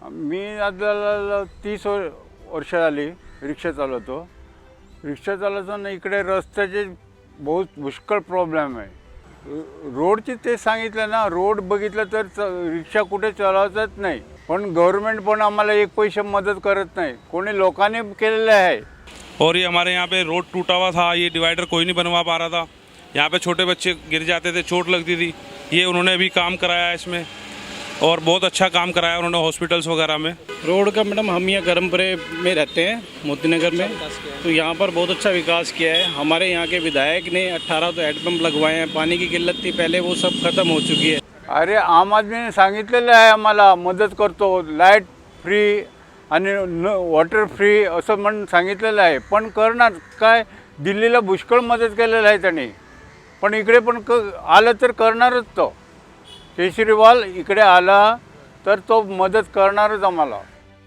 मी आता 30 वर्ष झाली रिक्षा चालवतो. रिक्षा चालवताना इकडे रस्त्याचे बहुत पुष्कळ प्रॉब्लेम आहे. रोडची ते सांगितलं ना, रोड बघितलं तर रिक्षा कुठे चालवतच नाही. पण गव्हर्नमेंट पण आम्हाला एक पैसे मदत करत नाही. कोणी लोकांनी केलेले आहे. और ये हमारे यहाँ पे रोड टूटा हुआ था, ये डिवाइडर कोई नहीं बनवा पा रहा था. यहाँ पे छोटे बच्चे गिर जाते थे, चोट लगती थी. ये उन्होंने अभी काम कराया है इसमें, और बहुत अच्छा काम कराया उन्होंने हॉस्पिटल्स वगैरह में. रोड का मैडम हम यहाँ गरमपुरे में रहते हैं, मोती नगर में, तो यहाँ पर बहुत अच्छा विकास किया है. हमारे यहाँ के विधायक ने 18 तो हैंडपंप लगवाए हैं. पानी की किल्लत थी पहले, वो सब खत्म हो चुकी है. अरे आम आदमीने सांगितलेलं आहे आम्हाला मदत करतो, लाईट फ्री आणि वॉटर फ्री असं म्हणून सांगितलेलं आहे. पण करणार काय, दिल्लीला पुष्कळ मदत केलेलं आहे त्यांनी. पण इकडे पण आलं तर करणारच तो. केजरीवाल इकडे आला तर तो मदत करणारच आम्हाला.